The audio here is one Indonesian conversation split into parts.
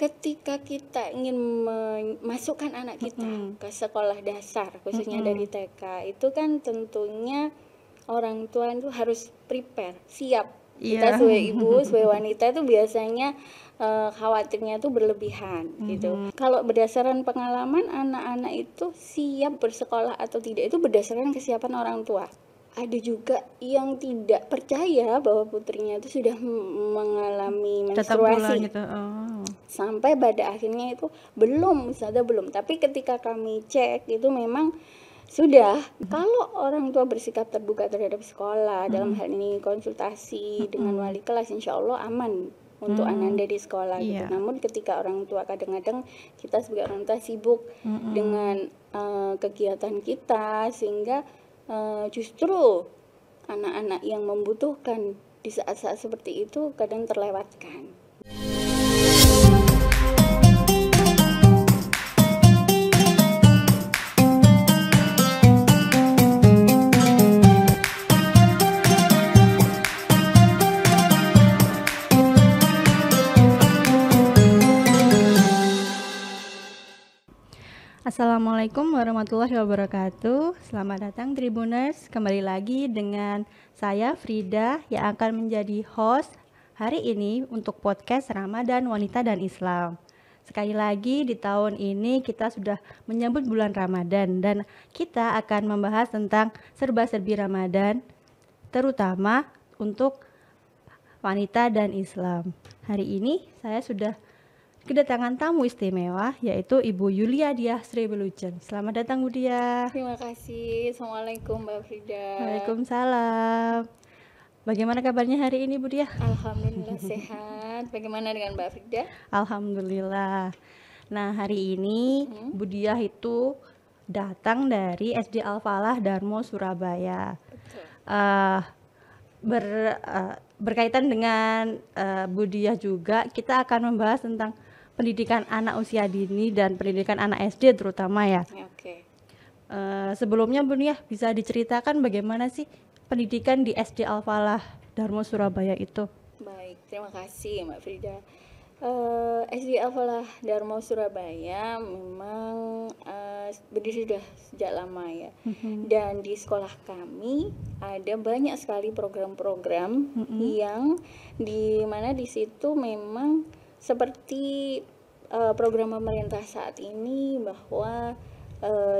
ketika kita ingin memasukkan anak kita ke sekolah dasar, khususnya dari TK, itu kan tentunya orang tua itu harus prepare, siap. Kita sebagai ibu, sebagai wanita itu biasanya khawatirnya itu berlebihan gitu. Kalau berdasarkan pengalaman, anak-anak itu siap bersekolah atau tidak itu berdasarkan kesiapan orang tua. Ada juga yang tidak percaya bahwa putrinya itu sudah mengalami menstruasi gitu. sampai pada akhirnya itu belum, tapi ketika kami cek itu memang sudah. Kalau orang tua bersikap terbuka terhadap sekolah, dalam hal ini konsultasi dengan wali kelas, insya Allah aman untuk Ananda di sekolah gitu. Namun ketika orang tua, kadang-kadang kita sebagai orang tua sibuk dengan kegiatan kita, sehingga justru anak-anak yang membutuhkan di saat-saat seperti itu kadang terlewatkan. Assalamualaikum warahmatullahi wabarakatuh. Selamat datang Tribuners, kembali lagi dengan saya Frida yang akan menjadi host hari ini untuk podcast Ramadan Wanita dan Islam. Sekali lagi di tahun ini kita sudah menyambut bulan Ramadan dan kita akan membahas tentang serba-serbi Ramadan, terutama untuk wanita dan Islam. Hari ini saya sudah kedatangan tamu istimewa, yaitu Ibu Yulia Diah Sri Belucen. Selamat datang Bu Diah. Terima kasih. Assalamualaikum Mbak Frida. Waalaikumsalam. Bagaimana kabarnya hari ini Bu Diah? Alhamdulillah sehat. Bagaimana dengan Mbak Frida? Alhamdulillah. Nah, hari ini Bu Diah itu datang dari SD Al-Falah Darmo Surabaya. Berkaitan dengan Bu Diah juga, kita akan membahas tentang pendidikan anak usia dini dan pendidikan anak SD terutama ya. Oke. Sebelumnya Bu Diah bisa diceritakan bagaimana sih pendidikan di SD Al-Falah Darmo Surabaya itu? Baik, terima kasih Mbak Frida. SD Al-Falah Darmo Surabaya memang berdiri sudah sejak lama ya. Dan di sekolah kami ada banyak sekali program-program yang di mana di situ memang seperti program pemerintah saat ini, bahwa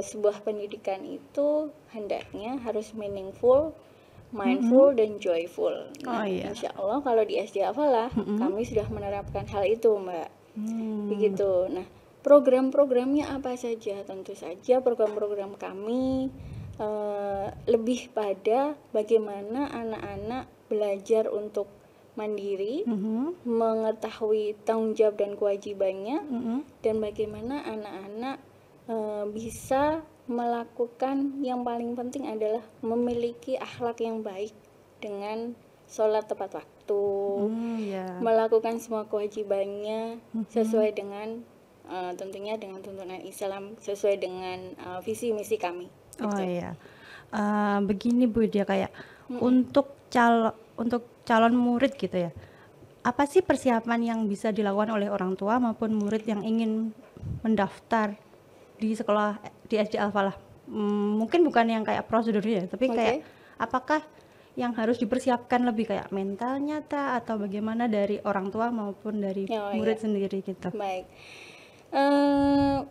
sebuah pendidikan itu hendaknya harus meaningful, mindful, dan joyful. Nah, insya Allah kalau di SD Al-Falah kami sudah menerapkan hal itu Mbak. Begitu. Nah, program-programnya apa saja? Tentu saja program-program kami lebih pada bagaimana anak-anak belajar untuk mandiri, mengetahui tanggung jawab dan kewajibannya, dan bagaimana anak-anak bisa melakukan, yang paling penting adalah memiliki akhlak yang baik dengan sholat tepat waktu, melakukan semua kewajibannya sesuai dengan tentunya dengan tuntunan Islam, sesuai dengan visi misi kami. Begini Bu dia kayak untuk calon murid gitu ya, apa sih persiapan yang bisa dilakukan oleh orang tua maupun murid yang ingin mendaftar di sekolah di SD Al-Falah? Mungkin bukan yang kayak prosedurnya, tapi kayak apakah yang harus dipersiapkan lebih kayak mentalnya atau bagaimana dari orang tua maupun dari murid sendiri gitu? Baik.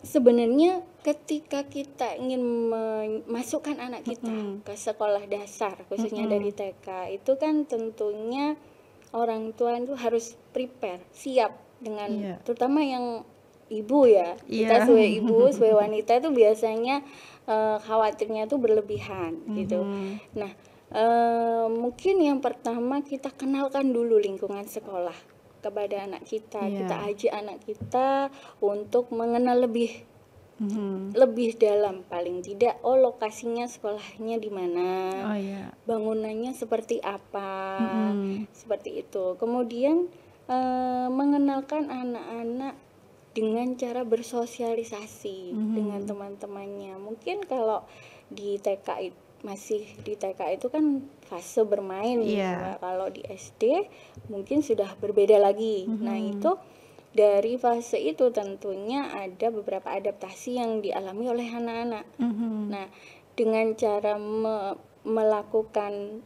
Sebenarnya ketika kita ingin memasukkan anak kita ke sekolah dasar, khususnya dari TK, itu kan tentunya orang tua itu harus prepare, siap dengan terutama yang ibu ya. Kita sebagai ibu, sebagai wanita itu biasanya khawatirnya itu berlebihan gitu. Nah, mungkin yang pertama kita kenalkan dulu lingkungan sekolah kepada anak kita. Kita ajak anak kita untuk mengenal lebih dalam, paling tidak lokasinya sekolahnya di mana, bangunannya seperti apa, seperti itu. Kemudian mengenalkan anak-anak dengan cara bersosialisasi dengan teman-temannya. Mungkin kalau di TK itu kan fase bermain, kalau di SD mungkin sudah berbeda lagi. Nah, itu dari fase itu tentunya ada beberapa adaptasi yang dialami oleh anak-anak. Nah, dengan cara melakukan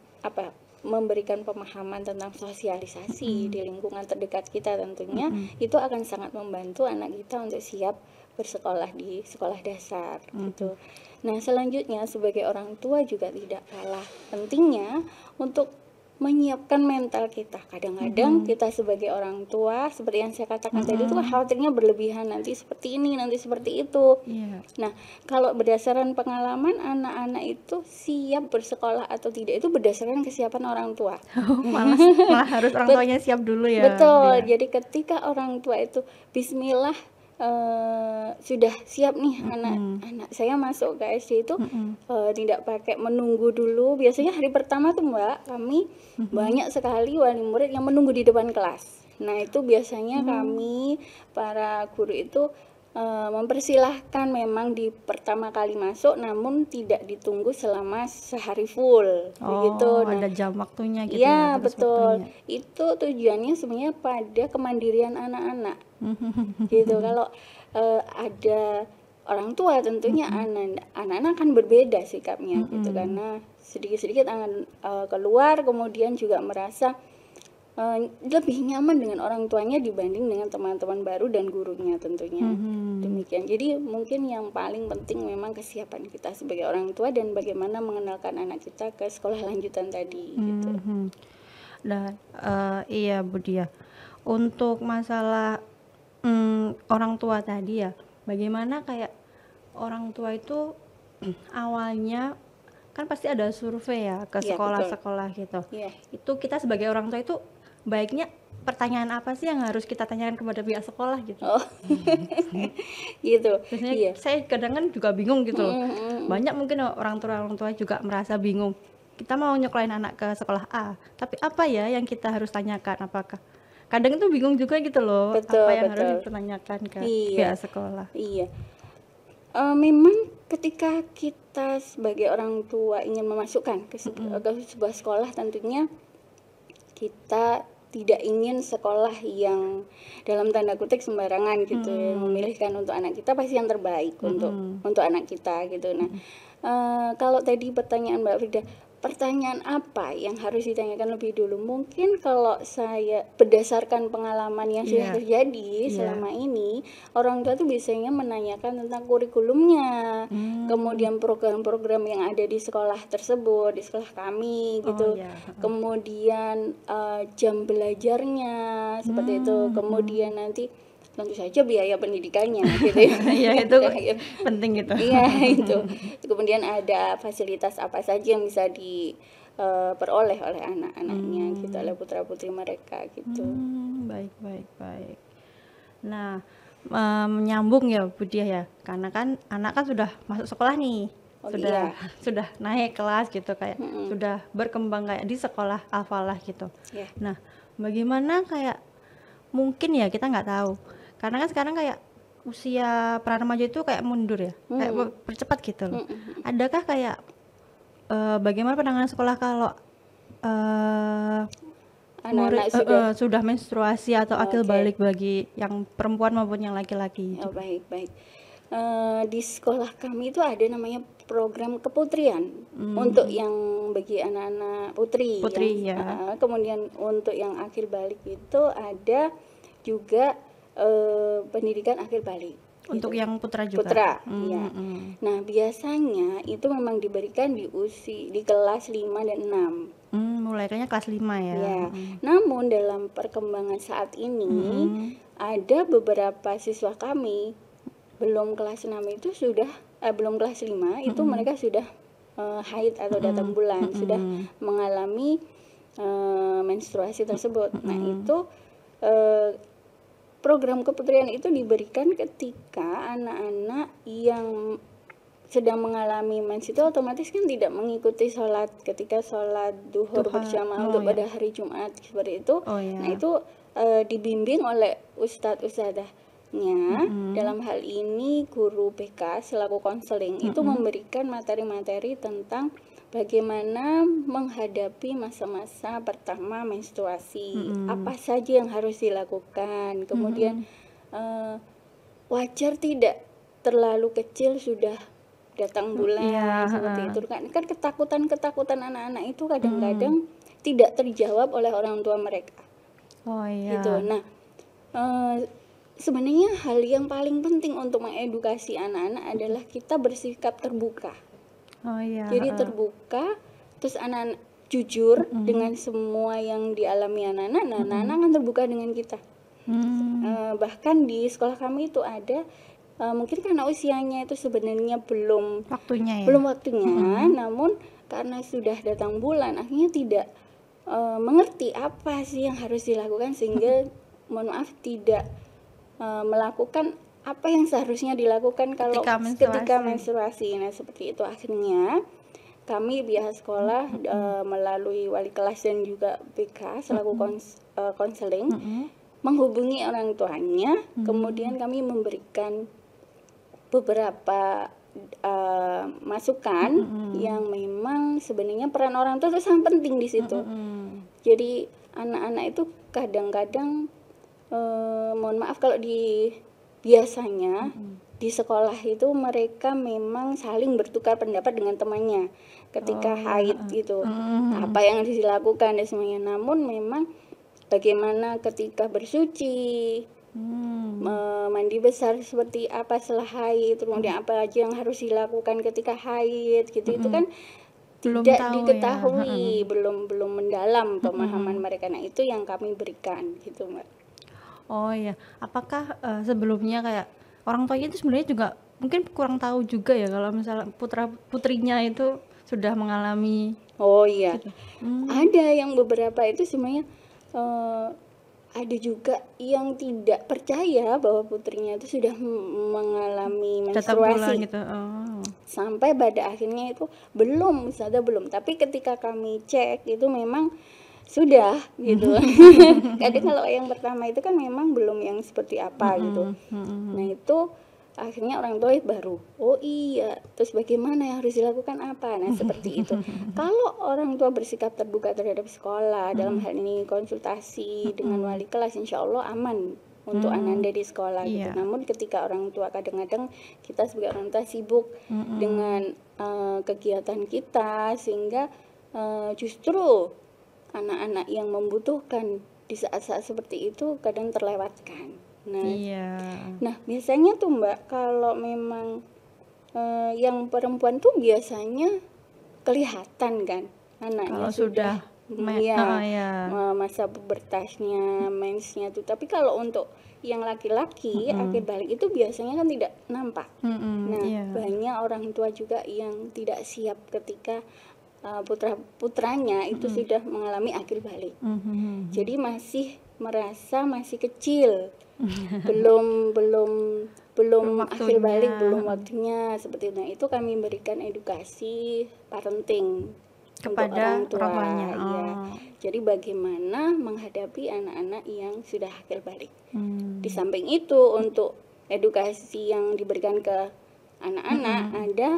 memberikan pemahaman tentang sosialisasi di lingkungan terdekat kita tentunya itu akan sangat membantu anak kita untuk siap bersekolah di sekolah dasar gitu. Nah, selanjutnya sebagai orang tua juga tidak kalah pentingnya untuk menyiapkan mental kita. Kadang-kadang kita sebagai orang tua, seperti yang saya katakan tadi itu khawatirnya berlebihan, nanti seperti ini, nanti seperti itu. Nah, kalau berdasarkan pengalaman anak-anak itu siap bersekolah atau tidak itu berdasarkan kesiapan orang tua. malah harus orang tuanya siap dulu ya. Betul. Jadi ketika orang tua itu bismillah sudah siap nih anak saya masuk ke SD itu tidak pakai menunggu dulu. Biasanya hari pertama tuh Mbak, kami banyak sekali wali murid yang menunggu di depan kelas. Nah, itu biasanya kami para guru itu mempersilahkan memang di pertama kali masuk, namun tidak ditunggu selama sehari full begitu. Nah, ada jam waktunya gitu ya, betul. Waktunya. Itu tujuannya sebenarnya pada kemandirian anak-anak gitu. Kalau ada orang tua tentunya anak-anak akan berbeda sikapnya gitu, karena sedikit-sedikit akan keluar, kemudian juga merasa lebih nyaman dengan orang tuanya dibanding dengan teman-teman baru dan gurunya tentunya. Demikian. Jadi mungkin yang paling penting memang kesiapan kita sebagai orang tua dan bagaimana mengenalkan anak kita ke sekolah lanjutan tadi gitu. Dan iya Bu Dia, untuk masalah orang tua tadi ya, bagaimana kayak orang tua itu awalnya kan pasti ada survei ya ke sekolah-sekolah gitu. Itu kita sebagai orang tua itu baiknya pertanyaan apa sih yang harus kita tanyakan kepada pihak sekolah gitu. Gitu. Biasanya saya kadang kan juga bingung gitu loh. Banyak mungkin orang tua juga merasa bingung. Kita mau nyekolahin anak ke sekolah A, tapi apa ya yang kita harus tanyakan? Apakah kadang itu bingung juga gitu loh, apa yang harus ditanyakan ke pihak sekolah. Memang ketika kita sebagai orang tua ingin memasukkan ke sebuah sekolah, tentunya kita tidak ingin sekolah yang dalam tanda kutip sembarangan gitu ya, memilihkan untuk anak kita pasti yang terbaik untuk anak kita gitu. Nah, kalau tadi pertanyaan Mbak Frida, pertanyaan apa yang harus ditanyakan lebih dulu? Mungkin kalau saya berdasarkan pengalaman yang sudah terjadi selama ini, orang tua tuh biasanya menanyakan tentang kurikulumnya, kemudian program-program yang ada di sekolah tersebut, di sekolah kami gitu, kemudian jam belajarnya seperti itu, kemudian nanti tentu saja biaya pendidikannya gitu ya. Iya, itu penting gitu. Iya, itu. Kemudian ada fasilitas apa saja yang bisa diperoleh oleh anak-anaknya gitu, oleh putra-putri mereka gitu. Baik. Nah, menyambung ya Bu Dia ya, karena kan anak kan sudah masuk sekolah nih. Sudah naik kelas gitu, kayak sudah berkembang kayak di sekolah Al-Falah gitu. Nah, bagaimana kayak mungkin ya kita nggak tahu, karena kan sekarang kayak usia pra remaja itu kayak mundur ya, kayak percepat gitu loh. Adakah kayak bagaimana penanganan sekolah kalau anak-anak sudah menstruasi atau akil balik bagi yang perempuan maupun yang laki-laki? Baik. Di sekolah kami itu ada namanya program keputrian untuk yang bagi anak-anak putri ya. Kemudian untuk yang akhir balik itu ada juga pendidikan akhir balik untuk gitu. Yang putra juga. Ya. Nah, biasanya itu memang diberikan di kelas 5 dan 6. Mulai kayaknya kelas 5 ya. Namun dalam perkembangan saat ini ada beberapa siswa kami belum kelas 6 itu sudah belum kelas 5 itu mereka sudah haid atau datang bulan, sudah mengalami menstruasi tersebut. Nah, itu program keputrian itu diberikan ketika anak-anak yang sedang mengalami mens itu otomatis kan tidak mengikuti sholat ketika sholat duhur berjamaah untuk pada hari Jumat seperti itu. Nah, itu dibimbing oleh ustadz-ustadzahnya. Dalam hal ini guru BK selaku konseling itu memberikan materi-materi tentang bagaimana menghadapi masa-masa pertama menstruasi, apa saja yang harus dilakukan, kemudian wajar tidak terlalu kecil sudah datang bulan seperti itu kan ketakutan anak-anak itu kadang-kadang tidak terjawab oleh orang tua mereka. Gitu. Nah, sebenarnya hal yang paling penting untuk mengedukasi anak-anak adalah kita bersikap terbuka. Jadi terbuka, terus anak-anak jujur dengan semua yang dialami anak-anak, anak-anak akan terbuka dengan kita. Bahkan di sekolah kami itu ada, mungkin karena usianya itu sebenarnya belum waktunya, namun karena sudah datang bulan, akhirnya tidak mengerti apa sih yang harus dilakukan, sehingga mohon maaf tidak melakukan apa yang seharusnya dilakukan kalau ketika menstruasi. Nah, seperti itu akhirnya kami pihak sekolah melalui wali kelas dan juga BK selaku konseling menghubungi orang tuanya, kemudian kami memberikan beberapa masukan yang memang sebenarnya peran orang tua itu sangat penting di situ. Jadi anak-anak itu kadang-kadang mohon maaf kalau biasanya di sekolah itu mereka memang saling bertukar pendapat dengan temannya ketika haid gitu, apa yang harus dilakukan dan semuanya. Namun memang bagaimana ketika bersuci, mandi besar seperti apa setelah haid, kemudian apa aja yang harus dilakukan ketika haid gitu, itu kan tidak diketahui, belum mendalam pemahaman mereka. Nah, itu yang kami berikan gitu, Mbak. Apakah sebelumnya kayak orang tuanya itu sebenarnya juga mungkin kurang tahu juga ya kalau misalnya putrinya itu sudah mengalami gitu. Ada yang beberapa itu sebenarnya ada juga yang tidak percaya bahwa putrinya itu sudah mengalami menstruasi gitu. Sampai pada akhirnya itu belum, tapi ketika kami cek itu memang sudah gitu. Kadang kalau yang pertama itu kan memang belum yang seperti apa gitu. Nah, itu akhirnya orang tua baru terus bagaimana yang harus dilakukan apa. Nah, seperti itu. Kalau orang tua bersikap terbuka terhadap sekolah, dalam hal ini konsultasi dengan wali kelas, insya Allah aman untuk anak di sekolah gitu. Namun ketika orang tua kadang-kadang kita sebagai orang tua sibuk dengan kegiatan kita, sehingga justru anak-anak yang membutuhkan di saat-saat seperti itu kadang terlewatkan. Nah, biasanya tuh Mbak, kalau memang yang perempuan tuh biasanya kelihatan kan anaknya sudah masa pubertasnya, mensnya tuh. Tapi kalau untuk yang laki-laki akhir balik itu biasanya kan tidak nampak. Banyak orang tua juga yang tidak siap ketika putranya itu sudah mengalami akhir balik. Jadi masih merasa masih kecil, belum akhir balik, belum waktunya seperti itu. Nah, itu kami berikan edukasi parenting kepada orang tuanya. Jadi bagaimana menghadapi anak-anak yang sudah akhir balik. Di samping itu, untuk edukasi yang diberikan ke anak-anak ada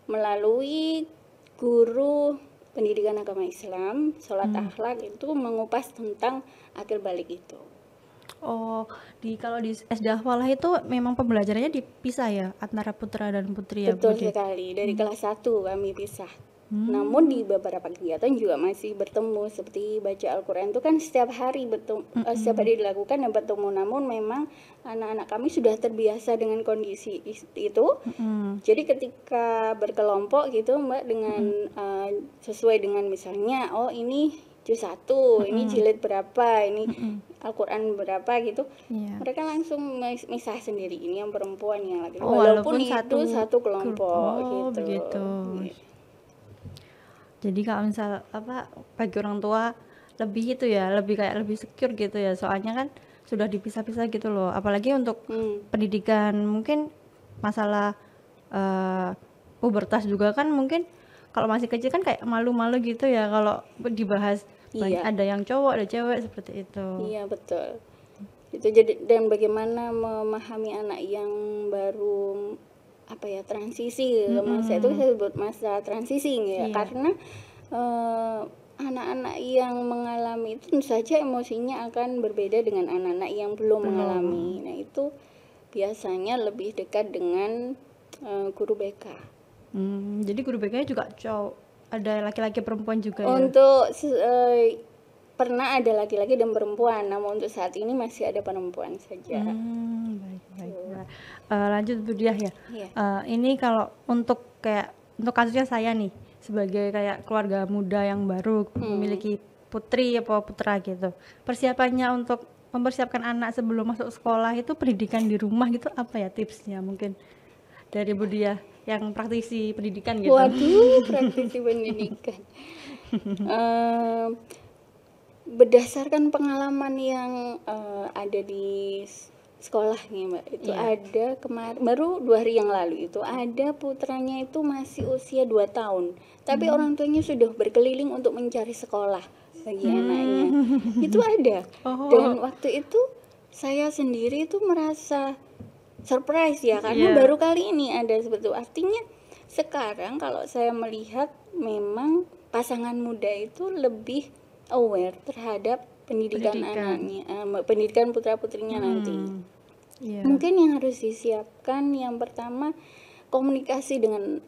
melalui guru pendidikan agama Islam, sholat akhlak, itu mengupas tentang akhir balik itu. Kalau di SD Al-Falah itu memang pembelajarannya dipisah ya antara putra dan putri ya? Betul sekali, dari kelas 1 kami pisah. Namun di beberapa kegiatan juga masih bertemu, seperti baca Al-Quran itu kan setiap hari setiap hari dilakukan dan bertemu. Namun memang anak-anak kami sudah terbiasa dengan kondisi itu. Jadi ketika berkelompok gitu Mbak, dengan sesuai dengan misalnya ini juz 1, ini jilid berapa, ini Al-Quran berapa gitu, mereka langsung misah sendiri, ini yang perempuan, yang laki. Walaupun itu satu kelompok gitu. Jadi kalau misal bagi orang tua lebih lebih secure gitu ya, soalnya kan sudah dipisah-pisah gitu loh. Apalagi untuk pendidikan, mungkin masalah pubertas juga kan, mungkin kalau masih kecil kan kayak malu-malu gitu ya kalau dibahas. Ada yang cowok, ada cewek, seperti itu. Iya, betul. Itu jadi, dan bagaimana memahami anak yang baru apa ya, transisi. Masa itu saya sebut masa transisi ya, karena anak-anak yang mengalami itu tentu saja emosinya akan berbeda dengan anak-anak yang belum mengalami. Nah itu biasanya lebih dekat dengan guru BK. Jadi guru BK juga cowok, ada laki-laki perempuan juga ya? Untuk pernah ada laki-laki dan perempuan, namun untuk saat ini masih ada perempuan saja. Baik. Lanjut Bu Diah ya. Iya. Ini kalau untuk kasusnya saya nih sebagai kayak keluarga muda yang baru memiliki putri apa putra gitu. Persiapannya untuk mempersiapkan anak sebelum masuk sekolah itu pendidikan di rumah gitu apa ya tipsnya mungkin dari Bu Diah yang praktisi pendidikan gitu. Waduh, praktisi pendidikan. Berdasarkan pengalaman yang ada di sekolah nih Mbak, itu ada kemarin baru 2 hari yang lalu itu ada putranya itu masih usia 2 tahun, tapi orang tuanya sudah berkeliling untuk mencari sekolah bagi anaknya. Itu ada. Dan waktu itu saya sendiri itu merasa surprise ya, karena baru kali ini ada seperti itu. Artinya sekarang kalau saya melihat memang pasangan muda itu lebih aware terhadap pendidikan anaknya, pendidikan putra-putrinya nanti. Mungkin yang harus disiapkan yang pertama komunikasi dengan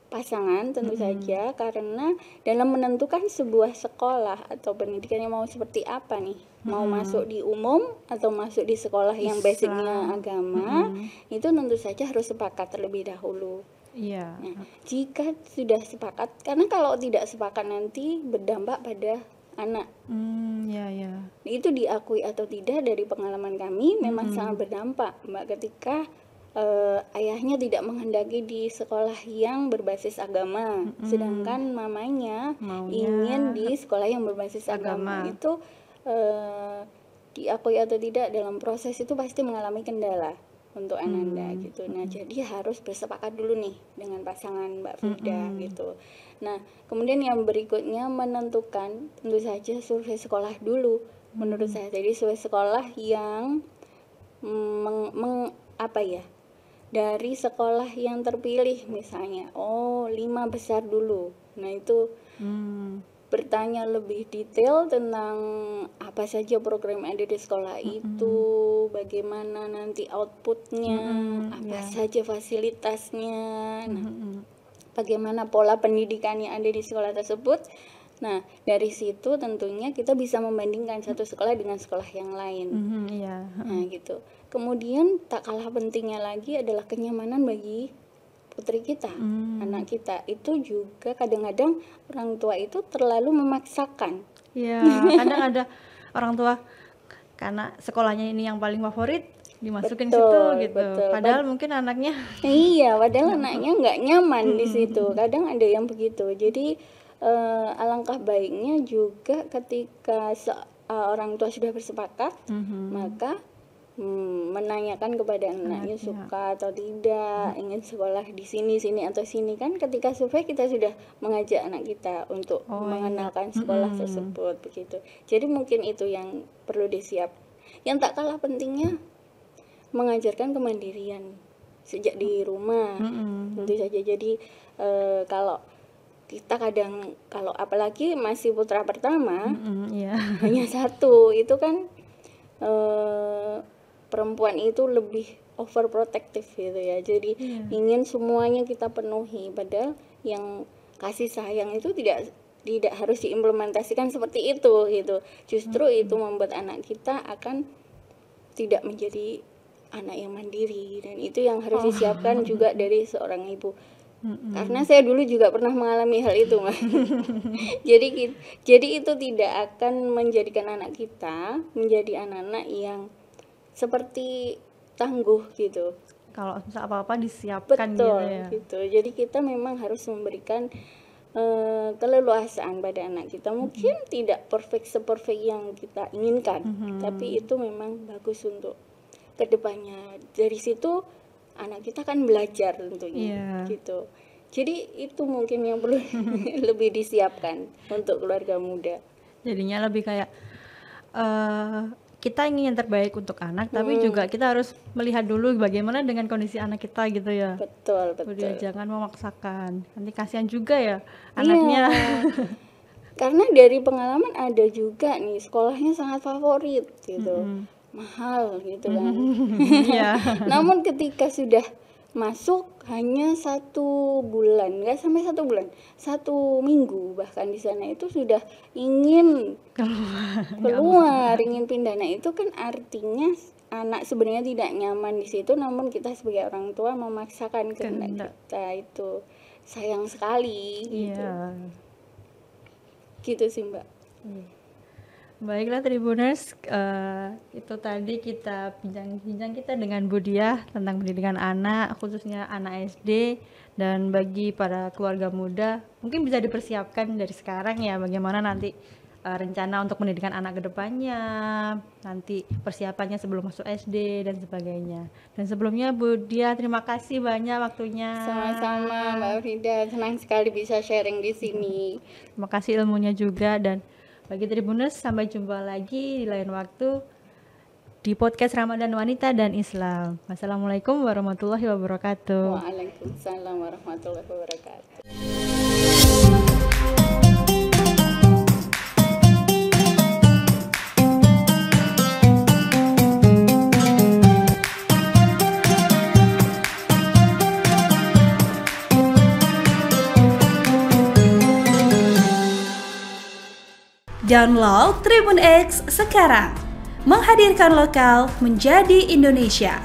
pasangan tentu saja, karena dalam menentukan sebuah sekolah atau pendidikan yang mau seperti apa nih, mau masuk di umum atau masuk di sekolah yang basicnya agama, itu tentu saja harus sepakat terlebih dahulu. Nah, jika sudah sepakat, karena kalau tidak sepakat nanti berdampak pada anak. Itu diakui atau tidak dari pengalaman kami memang sangat berdampak Mbak, ketika ayahnya tidak menghendaki di sekolah yang berbasis agama, sedangkan mamanya ingin di sekolah yang berbasis agama. Itu diakui atau tidak dalam proses itu pasti mengalami kendala untuk ananda gitu. Nah jadi harus bersepakat dulu nih dengan pasangan Mbak Frida gitu. Nah kemudian yang berikutnya menentukan tentu saja survei sekolah dulu menurut saya. Jadi survei sekolah yang dari sekolah yang terpilih misalnya 5 besar dulu. Nah itu bertanya lebih detail tentang apa saja program yang ada di sekolah itu, bagaimana nanti outputnya, apa saja fasilitasnya, bagaimana pola pendidikan yang ada di sekolah tersebut. Nah dari situ tentunya kita bisa membandingkan satu sekolah dengan sekolah yang lain. Nah gitu. Kemudian tak kalah pentingnya lagi adalah kenyamanan bagi putri kita, anak kita. Itu juga kadang-kadang orang tua itu terlalu memaksakan. Kadang ada orang tua karena sekolahnya ini yang paling favorit dimasukin situ gitu. Padahal mungkin anaknya padahal anaknya nggak nyaman di situ. Kadang ada yang begitu. Jadi alangkah baiknya juga ketika orang tua sudah bersepakat, maka menanyakan kepada anaknya suka atau tidak, ingin sekolah di sini atau sini. Kan ketika survei kita sudah mengajak anak kita untuk mengenalkan sekolah tersebut begitu. Jadi mungkin itu yang perlu disiap. Yang tak kalah pentingnya mengajarkan kemandirian sejak di rumah tentu saja. Jadi kalau kita kalau apalagi masih putra pertama hanya satu, itu kan perempuan itu lebih overprotective gitu ya. Jadi ingin semuanya kita penuhi, padahal yang kasih sayang itu tidak harus diimplementasikan seperti itu gitu. Justru itu membuat anak kita akan tidak menjadi anak yang mandiri, dan itu yang harus disiapkan juga dari seorang ibu. Karena saya dulu juga pernah mengalami hal itu, Mas. Jadi itu tidak akan menjadikan anak kita menjadi anak-anak yang seperti tangguh gitu. Kalau apa-apa disiapkan gitu. Jadi kita memang harus memberikan keleluasaan pada anak kita. Mungkin tidak seperfect yang kita inginkan, tapi itu memang bagus untuk kedepannya. Dari situ anak kita kan belajar tentunya gitu. Jadi itu mungkin yang perlu lebih disiapkan untuk keluarga muda. Jadinya lebih kayak kita ingin yang terbaik untuk anak, tapi juga kita harus melihat dulu bagaimana dengan kondisi anak kita gitu ya. Betul. Udah, jangan memaksakan, nanti kasihan juga ya anaknya. Karena dari pengalaman ada juga nih sekolahnya sangat favorit gitu, mahal gitu kan. Namun ketika sudah masuk hanya 1 bulan, nggak sampai 1 bulan, 1 minggu bahkan di sana itu sudah ingin keluar, ingin pindah. Nah itu kan artinya anak sebenarnya tidak nyaman di situ, namun kita sebagai orang tua memaksakan kehendak kita, itu sayang sekali gitu. Gitu sih Mbak. Baiklah Tribuners, itu tadi kita bincang-bincang kita dengan Bu Diah tentang pendidikan anak, khususnya anak SD, dan bagi para keluarga muda mungkin bisa dipersiapkan dari sekarang ya, bagaimana nanti rencana untuk pendidikan anak ke depannya, nanti persiapannya sebelum masuk SD dan sebagainya. Dan sebelumnya Bu Diah, terima kasih banyak waktunya. Sama-sama Mbak Frida, senang sekali bisa sharing di sini. Terima kasih ilmunya juga, dan bagi Tribuners, sampai jumpa lagi di lain waktu di podcast Ramadan Wanita dan Islam. Wassalamualaikum warahmatullahi wabarakatuh. Waalaikumsalam warahmatullahi wabarakatuh. Download Tribun X sekarang, menghadirkan lokal menjadi Indonesia.